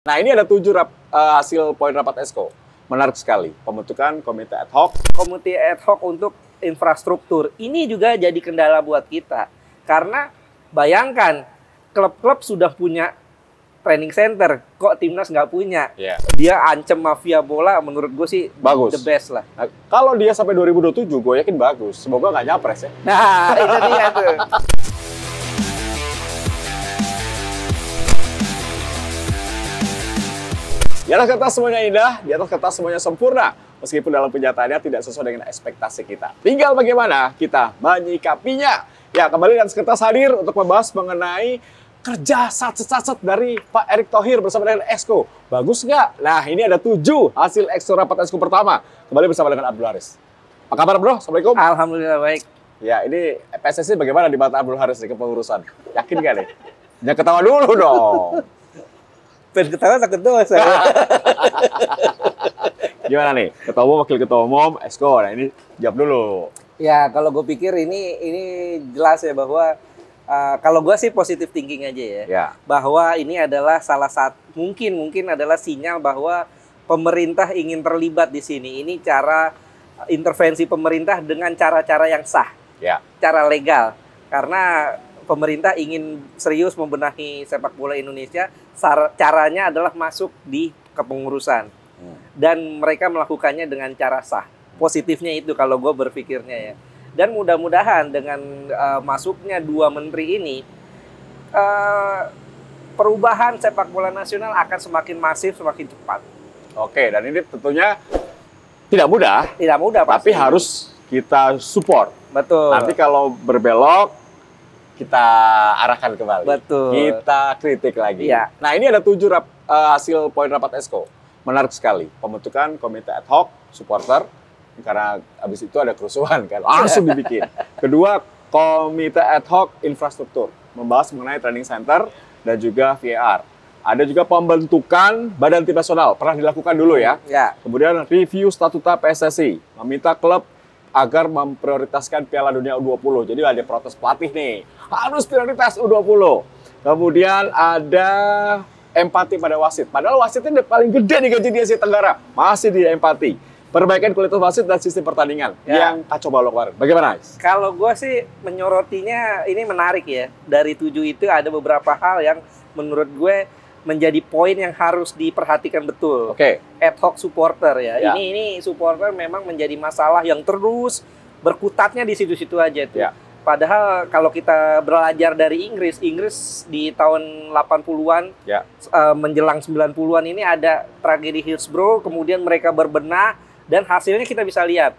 Nah, ini ada 7 hasil poin rapat Esko. Menarik sekali. Pembentukan komite ad hoc. Komite ad hoc untuk infrastruktur. Ini juga jadi kendala buat kita. Karena bayangkan, klub-klub sudah punya training center, kok timnas nggak punya. Yeah. Dia ancam mafia bola, menurut gue sih bagus. The best lah. Nah, kalau dia sampai 2027, gue yakin bagus. Semoga nggak nyapres ya. Nah, itu dia tuh. Di atas kertas semuanya indah, di atas kertas semuanya sempurna. Meskipun dalam kenyataannya tidak sesuai dengan ekspektasi kita. Tinggal bagaimana kita menyikapinya. Ya, kembali di atas kertas hadir untuk membahas mengenai kerja satset dari Pak Erick Thohir bersama dengan Esko. Bagus nggak? Nah, ini ada 7 hasil Esko rapat Esko pertama. Kembali bersama dengan Abdul Haris. Apa kabar, bro? Assalamualaikum. Alhamdulillah baik. Ya, ini PSSI bagaimana di mata Abdul Haris di kepengurusan? Yakin nggak nih? Jangan ketawa dulu dong. Pengen ketawa takut doa saya. Gimana nih? Ketua umum, wakil ketua umum, Esko. Nah, ini jawab dulu. Ya, kalau gue pikir ini jelas ya bahwa kalau gue sih positive thinking aja ya. Ya. Bahwa ini adalah salah satu mungkin adalah sinyal bahwa pemerintah ingin terlibat di sini. Ini cara intervensi pemerintah dengan cara-cara yang sah. Ya. Cara legal. Karena pemerintah ingin serius membenahi sepak bola Indonesia, caranya adalah masuk di kepengurusan. Dan mereka melakukannya dengan cara sah. Positifnya itu kalau gue berpikirnya ya. Dan mudah-mudahan dengan masuknya 2 menteri ini, perubahan sepak bola nasional akan semakin masif, semakin cepat. Oke, dan ini tentunya tidak mudah. Tidak mudah pasti. Tapi harus kita support. Betul. Nanti kalau berbelok, kita arahkan kembali. Betul. Kita kritik lagi. Ya. Nah, ini ada 7 hasil poin rapat Esko. Menarik sekali. Pembentukan komite ad hoc supporter. Karena habis itu ada kerusuhan kan. Langsung dibikin. Kedua, komite ad hoc infrastruktur. Membahas mengenai training center dan juga VAR. Ada juga pembentukan Badan Tim Nasional. Pernah dilakukan dulu ya. Ya. Kemudian review statuta PSSI. Meminta klub agar memprioritaskan Piala Dunia U20. Jadi ada protes pelatih nih. Harus prioritas U20. Kemudian ada empati pada wasit. Padahal wasitnya paling gede nih gaji di Asia Tenggara. Masih di empati. Perbaikan kualitas wasit dan sistem pertandingan yang kacau balau kemarin. Bagaimana, Ais? Kalau gue sih menyorotinya ini menarik ya. Dari 7 itu ada beberapa hal yang menurut gue menjadi poin yang harus diperhatikan betul. Oke. Ad hoc supporter ya. Ya. Ini supporter memang menjadi masalah yang terus berkutatnya di situ-situ aja tuh. Ya. Padahal kalau kita belajar dari Inggris di tahun 80-an Ya. Menjelang 90-an ini ada tragedi Hillsborough, kemudian mereka berbenah dan hasilnya kita bisa lihat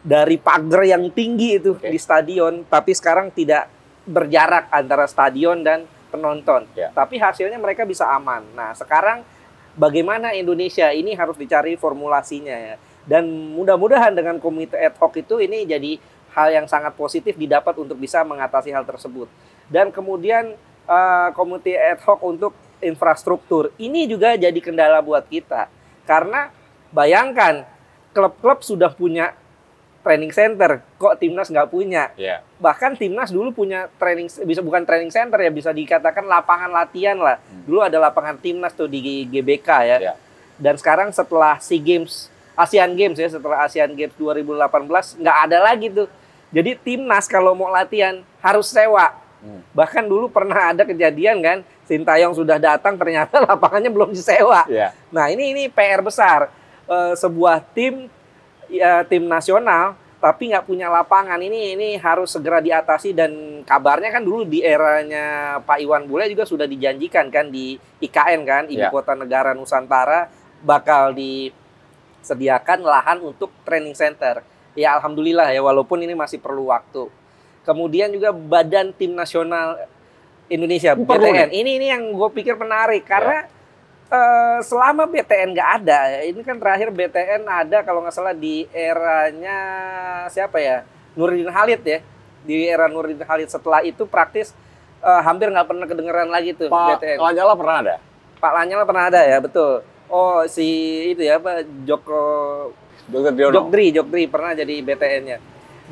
dari pagar yang tinggi itu di stadion, tapi sekarang tidak berjarak antara stadion dan penonton. Ya. Tapi hasilnya mereka bisa aman. Nah, sekarang bagaimana Indonesia ini harus dicari formulasinya ya. Dan mudah-mudahan dengan komite ad hoc itu ini jadi hal yang sangat positif didapat untuk bisa mengatasi hal tersebut. Dan kemudian komite ad hoc untuk infrastruktur. Ini juga jadi kendala buat kita. Karena bayangkan, klub-klub sudah punya training center, kok timnas nggak punya. Ya. Bahkan timnas dulu punya bukan training center ya, bisa dikatakan lapangan latihan lah. Dulu ada lapangan timnas tuh di GBK ya. Ya. Dan sekarang setelah Asian Games ya, setelah Asian Games 2018 nggak ada lagi tuh. Jadi timnas kalau mau latihan harus sewa. Bahkan dulu pernah ada kejadian kan, Sintayong sudah datang ternyata lapangannya belum disewa. Ya. Nah ini PR besar. Sebuah tim nasional tapi nggak punya lapangan, ini harus segera diatasi. Dan kabarnya kan dulu di eranya Pak Iwan Bule juga sudah dijanjikan kan di IKN kan, Ibu Kota Negara Nusantara, bakal disediakan lahan untuk training center. Ya alhamdulillah ya, walaupun ini masih perlu waktu. Kemudian juga Badan Tim Nasional Indonesia, BTN. Ini yang gue pikir menarik karena selama BTN nggak ada, ini kan terakhir BTN ada kalau nggak salah di eranya siapa ya, Nurdin Halid ya. Di era Nurdin Halid, setelah itu praktis hampir nggak pernah kedengeran lagi tuh BTN. Pak Lanyala pernah ada? Pak Lanyala pernah ada ya, betul. Oh si itu ya Pak Jokdri pernah jadi BTN-nya.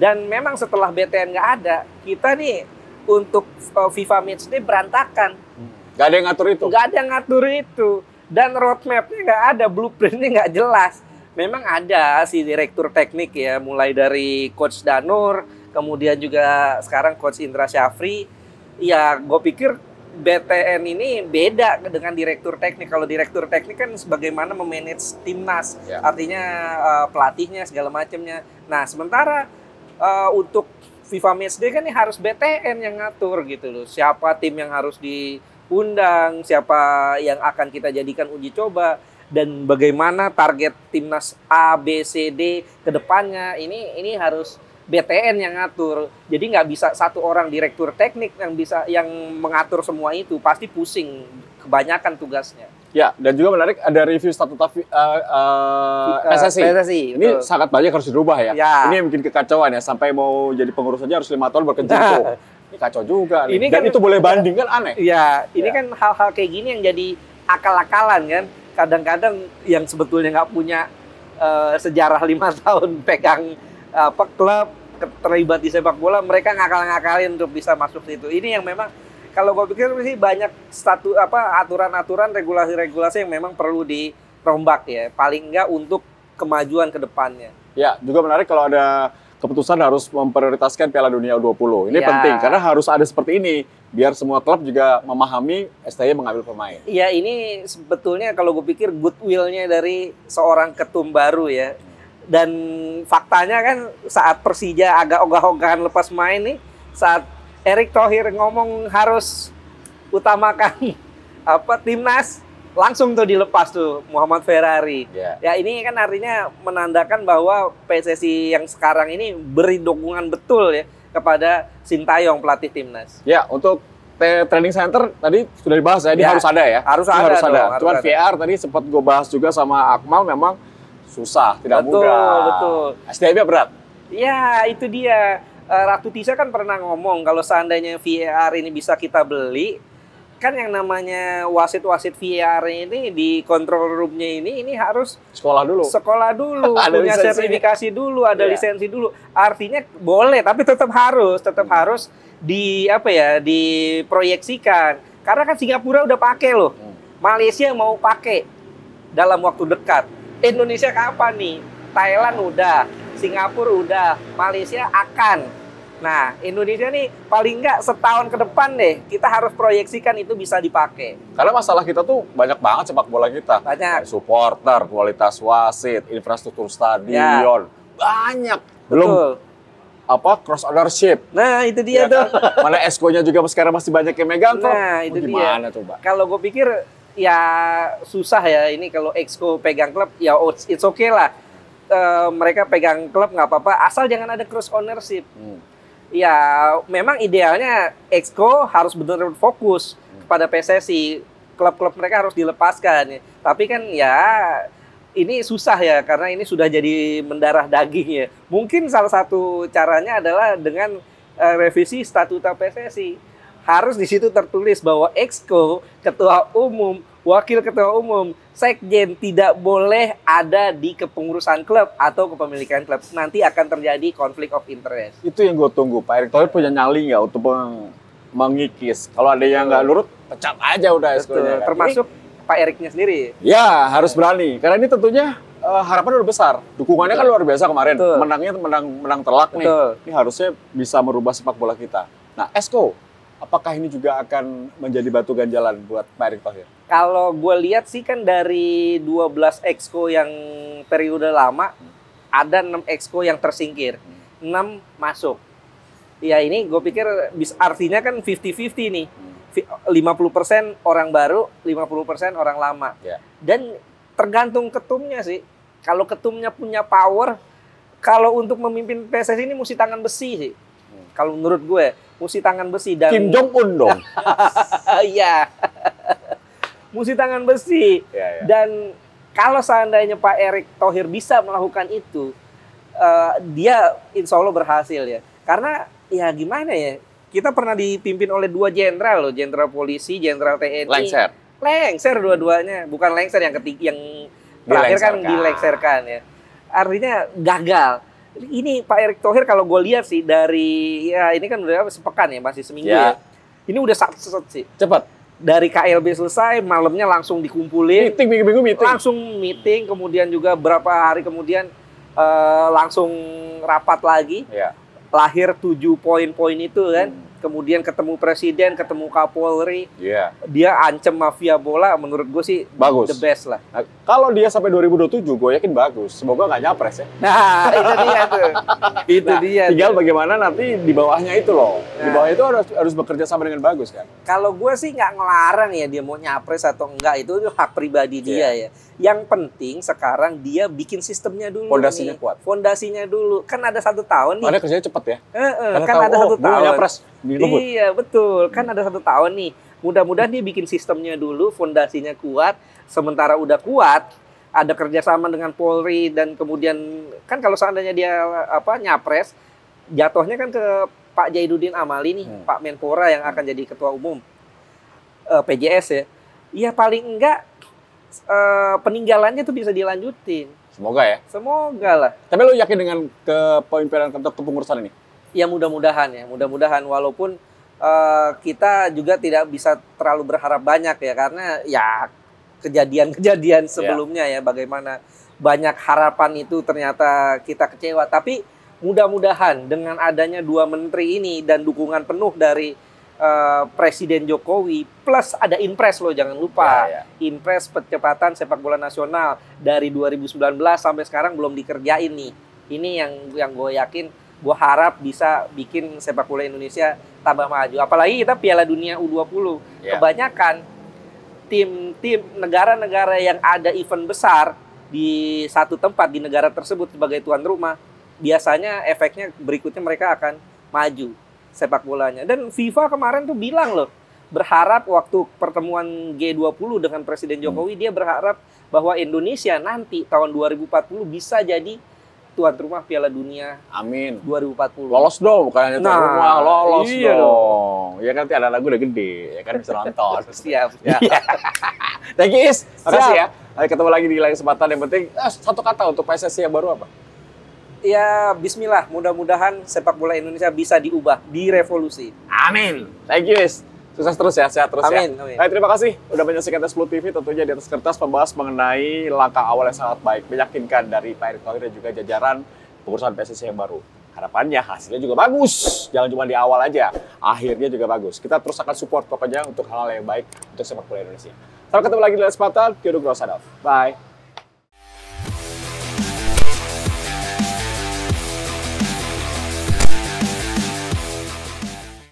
Dan memang setelah BTN nggak ada, kita nih untuk FIFA Matchday berantakan. Gak ada yang ngatur itu? Nggak ada yang ngatur itu. Dan roadmap-nya nggak ada, blueprint-nya nggak jelas. Memang ada si direktur teknik ya, mulai dari Coach Danur, kemudian juga sekarang Coach Indra Syafri. Ya, gue pikir BTN ini beda dengan direktur teknik. Kalau direktur teknik kan bagaimana memanage timnas, Ya. artinya pelatihnya segala macamnya. Nah, sementara untuk FIFA Matchday kan ini harus BTN yang ngatur gitu loh. Siapa tim yang harus diundang, siapa yang akan kita jadikan uji coba, dan bagaimana target timnas A, B, C, D ke depannya. Ini harus BTN yang ngatur. Jadi nggak bisa satu orang direktur teknik yang mengatur semua itu, pasti pusing, kebanyakan tugasnya. Ya, dan juga menarik ada review statuta PSSI. PSSI, Ini betul. sangat banyak harus dirubah ya. Ya. Ini yang bikin kekacauan ya, sampai mau jadi pengurus saja harus 5 tahun berkecimpung. Ini kacau juga nih. Ini Dan kan- itu boleh banding kan aneh. Ya, ini Ya. kan hal-hal kayak gini yang jadi akal-akalan kan. Kadang-kadang yang sebetulnya nggak punya sejarah 5 tahun pegang klub, terlibat di sepak bola, mereka ngakal-ngakalin untuk bisa masuk situ. Ini yang memang kalau gue pikir sih banyak aturan-aturan, regulasi-regulasi yang memang perlu dirombak ya. Paling enggak untuk kemajuan ke depannya. Ya, juga menarik kalau ada keputusan harus memprioritaskan Piala Dunia U20. Ini Ya. penting karena harus ada seperti ini biar semua klub juga memahami STY mengambil pemain. Ya, ini sebetulnya kalau gue pikir goodwill-nya dari seorang ketum baru ya. Dan faktanya kan saat Persija agak ogah-ogahan lepas main nih, saat Erick Thohir ngomong harus utamakan timnas, langsung tuh dilepas tuh Muhammad Ferrari. Ya. Ya, ini kan artinya menandakan bahwa PSSI yang sekarang ini beri dukungan betul ya kepada Sintayong, pelatih timnas. Ya, untuk training center tadi sudah dibahas ya, ini Ya, harus ada ya. harus Ini ada harus dong, ada. harus Cuman ada. VR tadi sempat gue bahas juga sama Akmal, memang susah, tidak Betul, mudah. betul. STB berat. Ya, itu dia. Ratu Tisa kan pernah ngomong kalau seandainya VAR ini bisa kita beli, kan yang namanya wasit-wasit VAR ini di control room-nya ini harus Sekolah dulu. sekolah dulu, Ada punya lisensinya. sertifikasi dulu, ada Iya. lisensi dulu. Artinya boleh, tapi tetap harus diproyeksikan. Karena kan Singapura udah pakai loh. Malaysia mau pakai dalam waktu dekat. Indonesia kapan nih? Thailand udah, Singapura udah, Malaysia akan. Nah, Indonesia nih paling nggak setahun ke depan deh, kita harus proyeksikan itu bisa dipakai. Karena masalah kita tuh banyak banget sepak bola kita. Banyak. Supporter, kualitas wasit, infrastruktur stadion, banyak. Belum Betul. cross ownership. Nah, itu Ya dia tuh. kan? Mana esko-nya juga sekarang masih banyak yang megang kok. Nah, itu dia. Gimana coba? Kalau gue pikir ya susah ya ini kalau Exco pegang klub ya it's okay lah. Mereka pegang klub nggak apa-apa asal jangan ada cross ownership. Ya memang idealnya Exco harus benar-benar fokus kepada PSSI. Klub-klub mereka harus dilepaskan. Tapi kan ya ini susah ya karena ini sudah jadi mendarah daging ya. Mungkin salah satu caranya adalah dengan revisi statuta PSSI. Harus di situ tertulis bahwa Exco, ketua umum, wakil ketua umum, sekjen tidak boleh ada di kepengurusan klub atau kepemilikan klub. Nanti akan terjadi konflik of interest. Itu yang gue tunggu. Pak Erick Thohir punya nyali nggak untuk mengikis? Kalau ada yang nggak nurut, pecat aja udah esko-nya. kan? Termasuk Pak Eriknya sendiri. Ya, harus berani. Karena ini tentunya harapan udah besar. Dukungannya kan luar biasa kemarin. Betul. Menangnya menang telak nih. Betul. Ini harusnya bisa merubah sepak bola kita. Nah, Esko, apakah ini juga akan menjadi batu ganjalan buat Pak Erick Thohir? Kalau gue lihat sih kan dari 12 Exco yang periode lama, ada 6 Exco yang tersingkir. 6 masuk. Ya ini gue pikir artinya kan 50-50 nih. 50% orang baru, 50% orang lama. Ya. Dan tergantung ketumnya sih. Kalau ketumnya punya power, kalau untuk memimpin PSSI ini mesti tangan besi sih. Kalau menurut gue, mesti tangan besi dan Kim Jong Un dong. iya. Mesti tangan besi. Ya, ya. Dan kalau seandainya Pak Erick Thohir bisa melakukan itu, dia insya Allah berhasil ya. Karena ya gimana ya, kita pernah dipimpin oleh 2 jenderal loh, jenderal polisi, jenderal TNI. Lengser dua-duanya, bukan lengser yang ketiga, yang terakhir kan dilengserkan ya. Artinya gagal. Ini Pak Erick Thohir kalau gue lihat sih dari ya ini kan udah sepekan ya, masih seminggu ya. Ini udah set sih. Cepat. Dari KLB selesai, malamnya langsung dikumpulin. Meeting, minggu-minggu meeting. Langsung meeting, kemudian juga berapa hari kemudian langsung rapat lagi. Ya. Lahir 7 poin-poin itu kan. Kemudian ketemu presiden, ketemu Kapolri. Iya. Dia ancam mafia bola, menurut gue sih Bagus. the best lah. Nah, kalau dia sampai 2027, gue yakin bagus. Semoga nggak nyapres ya. Nah, itu dia tuh. Itu Nah, dia. tinggal tuh. bagaimana nanti di bawahnya itu loh. Di Nah. bawah itu harus bekerja sama dengan bagus kan. Kalau gue sih nggak ngelarang ya dia mau nyapres atau enggak, itu hak pribadi dia ya. Yang penting sekarang dia bikin sistemnya dulu. Fondasinya nih. kuat. Fondasinya dulu. Kan ada 1 tahun nih. Ada kerjanya cepet ya. Karena Kan tahu, ada 1 gue mau tahun. nyapres. Dijemput. Iya betul. Kan ada 1 tahun nih. Mudah-mudahan dia bikin sistemnya dulu, fondasinya kuat. Sementara udah kuat, ada kerjasama dengan Polri dan kemudian kan kalau seandainya dia nyapres, jatuhnya kan ke Pak Jaidudin Amali nih, Pak Menpora yang akan jadi ketua umum PJS ya. Ya paling enggak peninggalannya tuh bisa dilanjutin. Semoga ya. Semoga lah. Tapi lu yakin dengan kepemimpinan kepengurusan ini? Ya mudah-mudahan walaupun kita juga tidak bisa terlalu berharap banyak ya karena ya kejadian-kejadian sebelumnya ya bagaimana banyak harapan itu ternyata kita kecewa, tapi mudah-mudahan dengan adanya 2 menteri ini dan dukungan penuh dari Presiden Jokowi plus ada Inpres loh, jangan lupa. Inpres percepatan sepak bola nasional dari 2019 sampai sekarang belum dikerjain nih. Ini yang gue yakin, gue harap bisa bikin sepak bola Indonesia tambah maju. Apalagi kita Piala Dunia U20. Kebanyakan tim-tim negara-negara yang ada event besar di satu tempat di negara tersebut sebagai tuan rumah, biasanya efeknya berikutnya mereka akan maju sepak bolanya. Dan FIFA kemarin tuh bilang loh, berharap waktu pertemuan G20 dengan Presiden Jokowi, dia berharap bahwa Indonesia nanti tahun 2040 bisa jadi tuan rumah Piala Dunia. Amin. 2040. Lolos dong, bukan hanya tuan rumah, lolos iya dong. Ya kan nanti anak gue udah gede, ya kan bisa nonton. Siap. Ya. Thank you, Is. Makasih ya. Nanti ketemu lagi di lain kesempatan. Yang penting, 1 kata untuk PSSI yang baru apa? Ya bismillah, mudah-mudahan sepak bola Indonesia bisa diubah, direvolusi. Amin. Thank you, Is. Sukses terus ya, sehat terus Amin, ya. amin. Baik, terima kasih udah menyaksikan Tes Blue TV, tentunya di atas kertas membahas mengenai langkah awal yang sangat baik, meyakinkan dari Pak Erick Thohir dan juga jajaran pengurusan PSSI yang baru. Harapannya hasilnya juga bagus, jangan cuma di awal aja, akhirnya juga bagus. Kita terus akan support pokoknya untuk hal-hal yang baik untuk sepak bola Indonesia. Sampai ketemu lagi di lain kesempatan, Kyo Nugroho Sadaf. Bye.